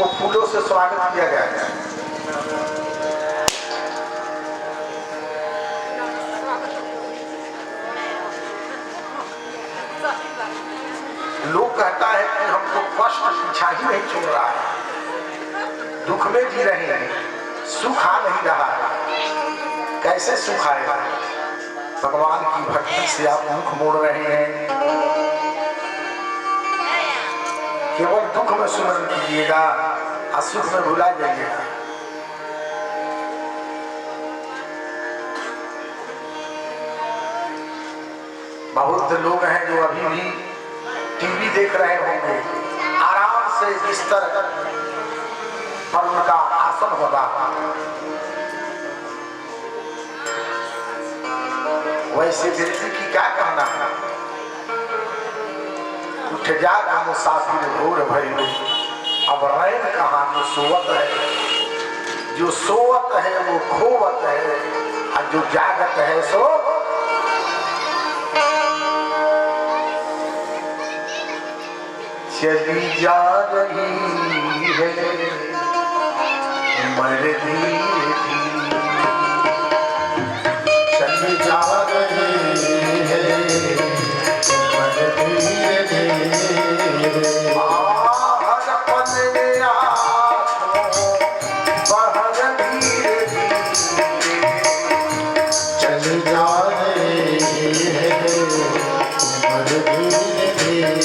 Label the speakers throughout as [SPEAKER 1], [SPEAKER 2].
[SPEAKER 1] वो फूलों से स्वागत किया गया। लोग कहता है कि हमको कष्ट पीछा ही नहीं छोड़ रहा है, दुख में जी रहे हैं, सुख आ नहीं रहा है। कैसे सुख आएगा? भगवान की भक्ति से आप मुख मोड़ रहे हैं। केवल दुख में सुमरण कीजिएगा और सुख में भुला जाइएगा। बहुत लोग हैं जो अभी भी टीवी देख रहे होंगे, आराम से बिस्तर पर उनका आसन होगा। वैसे व्यक्ति की क्या कहना है? उठ जाग मुसाफिर भोर भइल, अब रैन कहाँ जो सोवत है। जो सोवत है वो खोवत है, और जो जागत है सो चली जा रही है मर धीरे धीरे, चली जा रही है मर धीरे धीरे। हर पल बहर धीरे धीरे, चली जा रही है मर धीरे धीरे।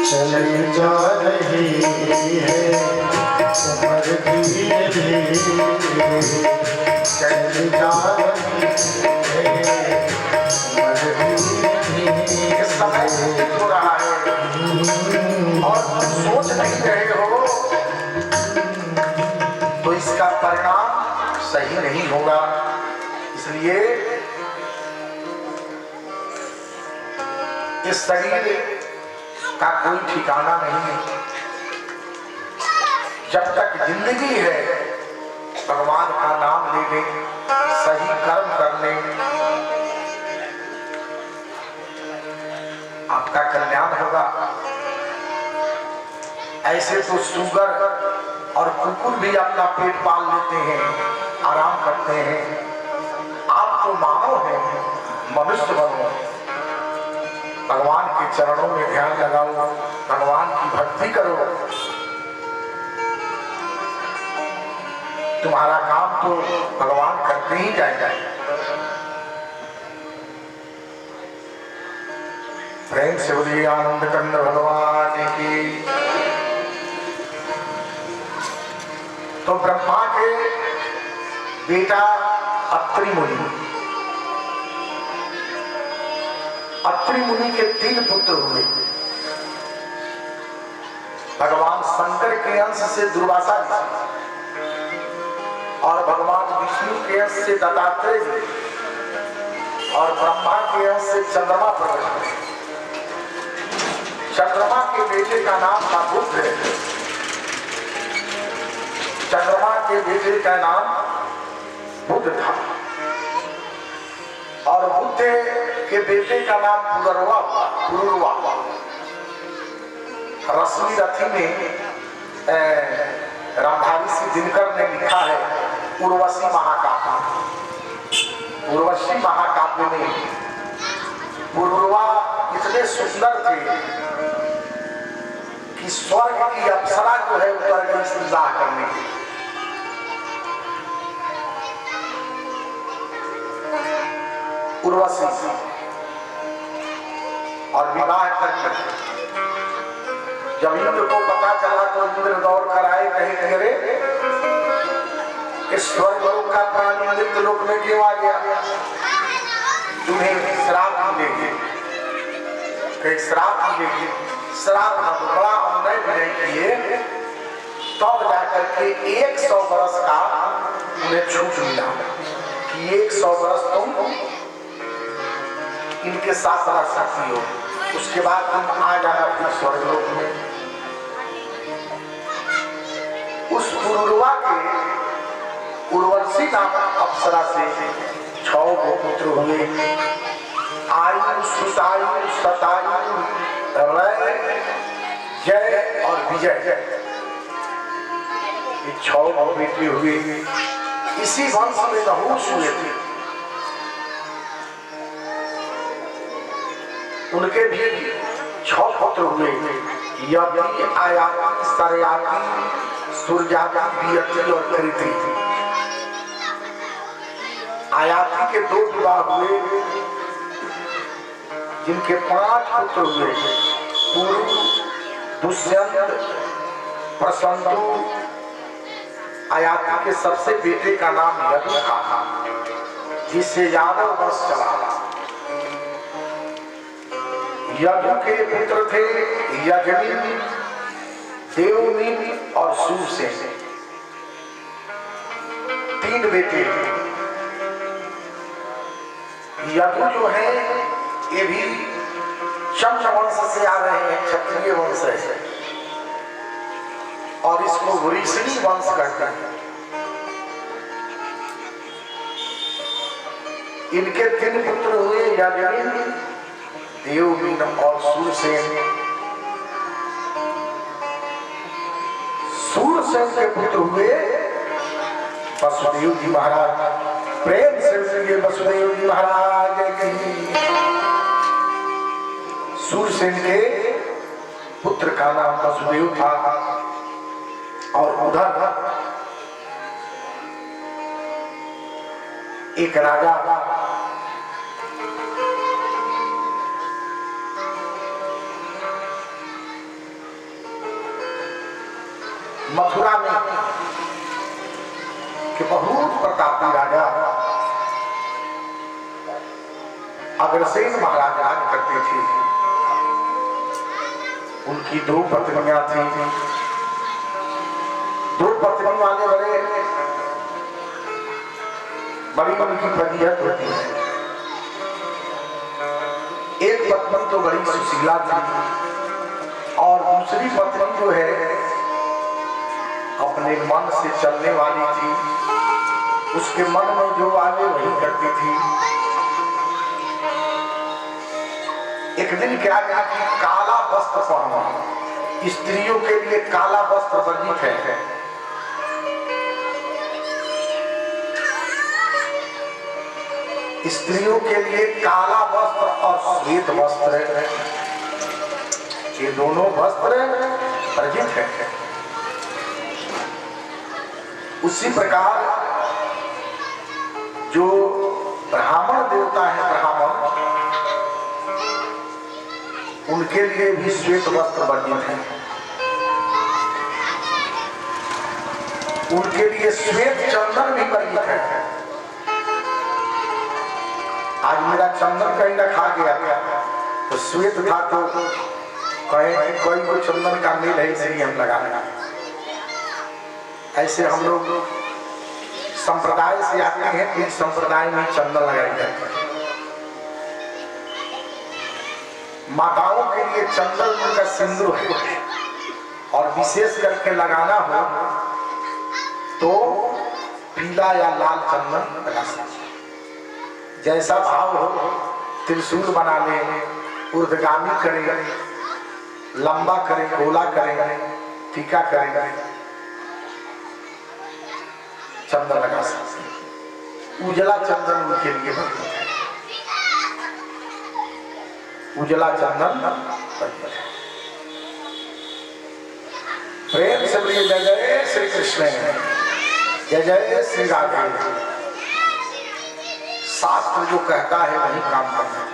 [SPEAKER 1] चली जा रही है उम्र धीरे धीरे, चली जा रही है उम्र धीरे धीरे। समय व्यतीत हो रहा है और सोच नहीं रहे हो तो इसका परिणाम सही नहीं होगा। इसलिए इस शरीर का कोई ठिकाना नहीं है। जब तक जिंदगी है भगवान का नाम लेने, सही कर्म करने, आपका कल्याण होगा। ऐसे तो सुगर और कुकुर भी अपना पेट पाल लेते हैं, आराम करते हैं। आप तो मानव हैं, मनुष्य बनो, भगवान के चरणों में ध्यान लगाओ, भगवान की भक्ति करो। तुम्हारा काम तो भगवान करते ही जाएगा। प्रेम से बोलिए आनंद कंद भगवान की। तो ब्रह्मा के बेटा अत्रि मुनि, अत्रि मुनि के 3 पुत्र हुए। भगवान शंकर के अंश से दुर्वासा जी, और भगवान विष्णु के अंश से दत्तात्रेय जी, और ब्रह्मा के अंश से चंद्रमा प्रकट हुए। चंद्रमा के बेटे का नाम था बुध, चंद्रमा के बेटे का नाम बुद्ध था और बुद्ध के बेटे का नाम पुरुरवा हुआ। रश्मि रथी में रामधारी सिंह दिनकर ने लिखा है उर्वशी महाकाव्य। उर्वशी महाकाव्य में पुरुरवा इतने सुंदर थे कि स्वर्ग की अप्सरा जो है उतर गई विवाह करने के। उर्वशी और विवाह करके जब इंद्र को पता चला तो इंद्र दौड़ कर आए, कहीं रे इस स्वर्ग लोक का प्राणी मृत लोक में क्यों आ गया, तुम्हें श्राप मिलेगी। कहीं श्राप मिलेगी, श्राप न तो बड़ा अन्याय विनय किए तब जाकर के 100 बरस का उन्हें छूट मिला कि 100 बरस तुम इनके साथ रह सकती हो, उसके बाद तुम आ जाना फिर स्वर्ग लोक में। उस पुरुरवा के उर्वशी नामक अप्सरा से 6 पुत्र हुए। आयु, सुतायु, सतायु, रय, जय और विजय, ये 6 बेटे हुए। इसी वंश में नहुष हुए थे। उनके भी 6 पुत्र हुए, यति, आयाति, सरयाति, सुरजाति, बियति और कृति। आयाति के 2 विवाह हुए जिनके 5 पुत्र हुए, पुरु, दुष्यंत, प्रसंतु। आयाति के सबसे बेटे का नाम यदु था जिससे यादव वंश चला। यदु के पुत्र थे यजमीन, देवमीन और सूरसेन। 3 बेटे। यदु जो है ये भी चंद्र वंश से आ रहे हैं, क्षत्रिय वंश है और इसको वृषणी वंश कहते हैं। इनके 3 पुत्र हुए, यजमीन, देवमीन और सूरसेन। सूरसेन के पुत्र हुए वसुदेव जी महाराज। प्रेम से वसुदेव जी महाराज की। सूरसेन के पुत्र का नाम वसुदेव था और उधर एक राजा मथुरा में कि बहुत प्रतापी राजा अग्रसेन महाराज राज करते थे। उनकी 2 पत्नियां थी। 2 पत्नी वाले बड़ी उनकी फजीहत होती है। एक पत्नी तो बड़ी सुशीला थी और दूसरी पत्नी जो है अपने मन से चलने वाली थी। उसके मन में जो आवे वही करती थी। एक दिन क्या कहा कि काला वस्त्र पहनो। स्त्रियों के लिए काला वस्त्र वर्जित है। स्त्रियों के लिए काला वस्त्र और श्वेत वस्त्र, ये दोनों वस्त्र वर्जित है। उसी प्रकार जो ब्राह्मण देवता है, ब्राह्मण, उनके लिए भी श्वेत वस्त्र वर्जित है। उनके लिए श्वेत चंदन भी वर्जित है। आज मेरा चंदन कहीं रखा गया तो श्वेत था तो कहे कोई को चंदन का मेल है इसलिए हम लगाना। ऐसे हम लोग संप्रदाय से आते हैं, इस संप्रदाय में चंदन लगाई जाती है। माताओं के लिए चंदन का सिंदूर है और विशेष करके लगाना हो तो पीला या लाल चंदन लगा सकते, जैसा भाव हो। त्रिशूल बना ले, ऊर्ध्वगामी करे, लंबा करे, गोला करे, टीका करे, चंदन लगा सकते। उजला चंदन उनके लिए बढ़िया है, उजला चंदन बढ़िया है। प्रेम से बोलिए जय जय श्री कृष्ण, जय जय श्री राधे। शास्त्र जो कहता है वही काम करना है।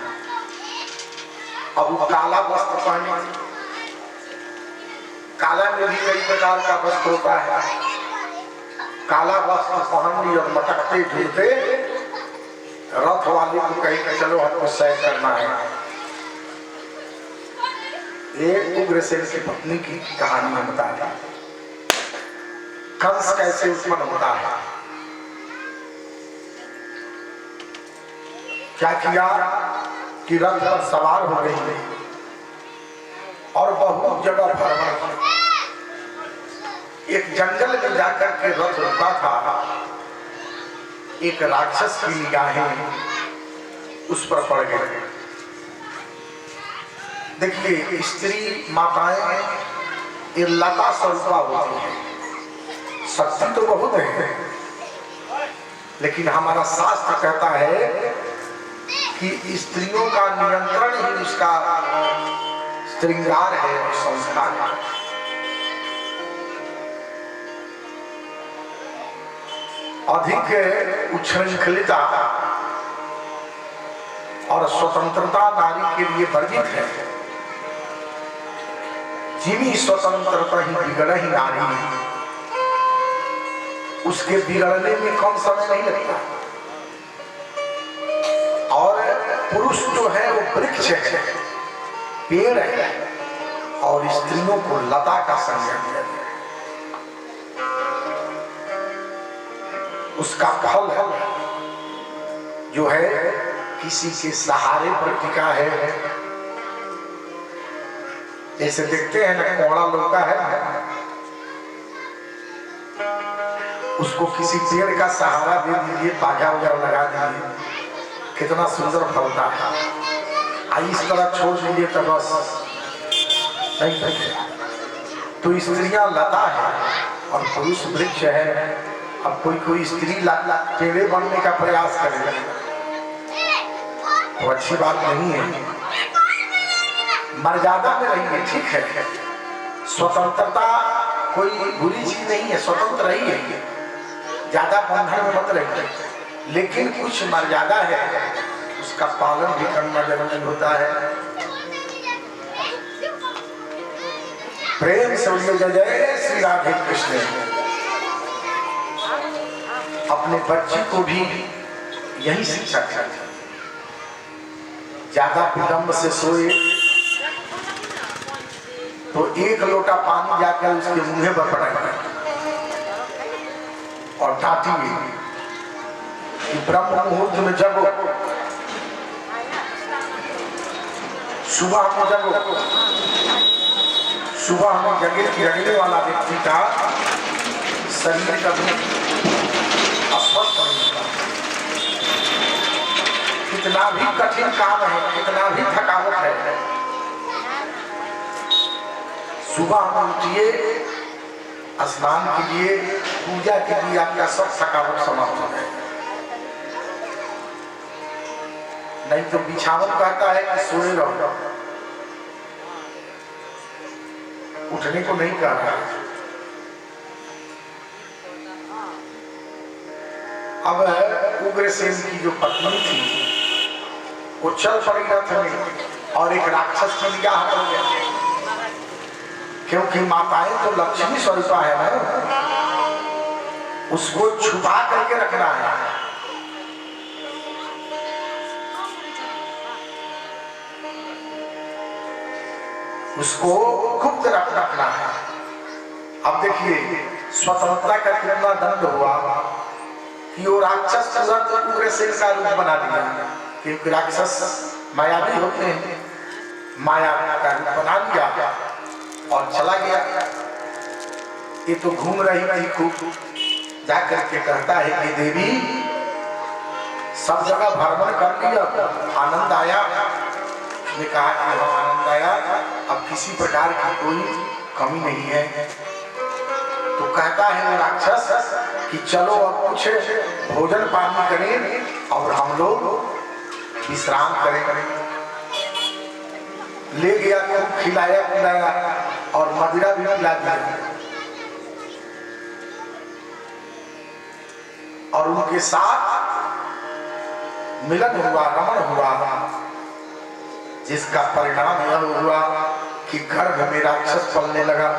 [SPEAKER 1] अब वो काला वस्त्र पहने, काला में भी कई प्रकार का वस्त्र होता है। काला वस्त्र पहन ली और मटकते ढूंढते रथ वाले को कहीं कि चलो हमको सैर करना है। एक उग्रसेन की पत्नी की कहानी में बता रहा, कंस कैसे उत्पन्न होता है। क्या किया कि रथ पर सवार हो गई और बहुत जगह भ्रमण किया। एक जंगल में जाकर के रथ रुका था, एक राक्षस की निगाहें उस पर पड़ गई। देखिए, स्त्री माताएं ये लता स्वरूपा होती है, शक्ति तो बहुत है, लेकिन हमारा शास्त्र कहता है कि स्त्रियों का नियंत्रण ही उसका श्रृंगार है और संस्कार है। अधिक उच्छृंखलता और स्वतंत्रता नारी के लिए वर्जित है। जिमी स्वतंत्रता ही बिगड़ ही नारी, उसके बिगड़ने में कम समय नहीं लगता। और पुरुष जो है वो वृक्ष है, पेड़ है, और स्त्रियों को लता का संज्ञा दिया गया। उसका फल जो है किसी के सहारे पर टिका है। जैसे देखते हैं ना, कोड़ा लौका है, उसको किसी पेड़ का सहारा दे दीजिए, पाजा वगैरह लगा दीजिए, कितना सुंदर फलता है। इस तरह छोड़ दीजिए तो बस नहीं फलेगा। तो स्त्रियां लता है और पुरुष वृक्ष है। अब कोई स्त्री पेड़े बनने का प्रयास करेगा तो अच्छी बात नहीं है। मर्यादा में रहिए, ठीक है। स्वतंत्रता कोई बुरी चीज नहीं है, स्वतंत्र रहिए, ज्यादा बंधन में मत रहिए, लेकिन कुछ मर्यादा है, उसका पालन भी करना जरूरी होता है। प्रेम से जय जय श्री राधे कृष्ण। अपने बच्चे को भी यही शिक्षा करते, ज्यादा विलंब से सोए तो एक लोटा पानी जाकर उसके मुंह पर पड़ेगा और डांटिए कि ब्रह्म मुहूर्त में जगो, सुबह में जगो। सुबह में जगने वाला व्यक्ति का शरीर कभी अस्वस्थ नहीं होता। कितना भी कठिन काम है, कितना भी थकावट है, सुबह में उठिए, स्नान कीजिए, पूजा कीजिए, आपका सब थकावट समाप्त हो जाएगा। नहीं तो बिछावन कहता है कि सोए रहो, उठने को नहीं कह रहा। अब उग्रसेन की जो पत्नी थी वो चल पड़ी रथ में और एक राक्षस की निगाह पड़ गया, क्योंकि माताएं तो लक्ष्मी स्वरूपा है ना, उसको छुपा करके रखना है। उसको गुप्त रखना है। अब देखिए स्वतंत्रता का कितना दंड हुआ कि वो राक्षस तुरंत उग्रसेन का रूप बना दिया, क्योंकि राक्षस मायावी होते हैं, माया का रूप बना लिया और चला गया। ये तो घूम रही थी खूब, जाकर के कहता है कि देवी सब जगह भ्रमण कर लिया, आनंद आया। उसने कहा कि हाँ आनंद आया, अब किसी प्रकार की कोई कमी नहीं है। तो कहता है वो राक्षस कि चलो अब कुछ भोजन पानी करें और हम लोग विश्राम करें। ले गया तो खिलाया पिलाया और मदिरा भी पिला दिया और उनके साथ मिलन हुआ, रमण हुआ, जिसका परिणाम यह हुआ कि गर्भ में राक्षस पलने लगा।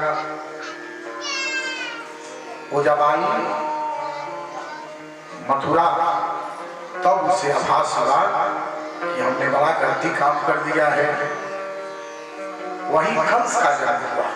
[SPEAKER 1] वो जब आई मथुरा तब उसे आभास हुआ कि हमने बड़ा गलती काम कर दिया है। वहीं कंस का जन्म हुआ।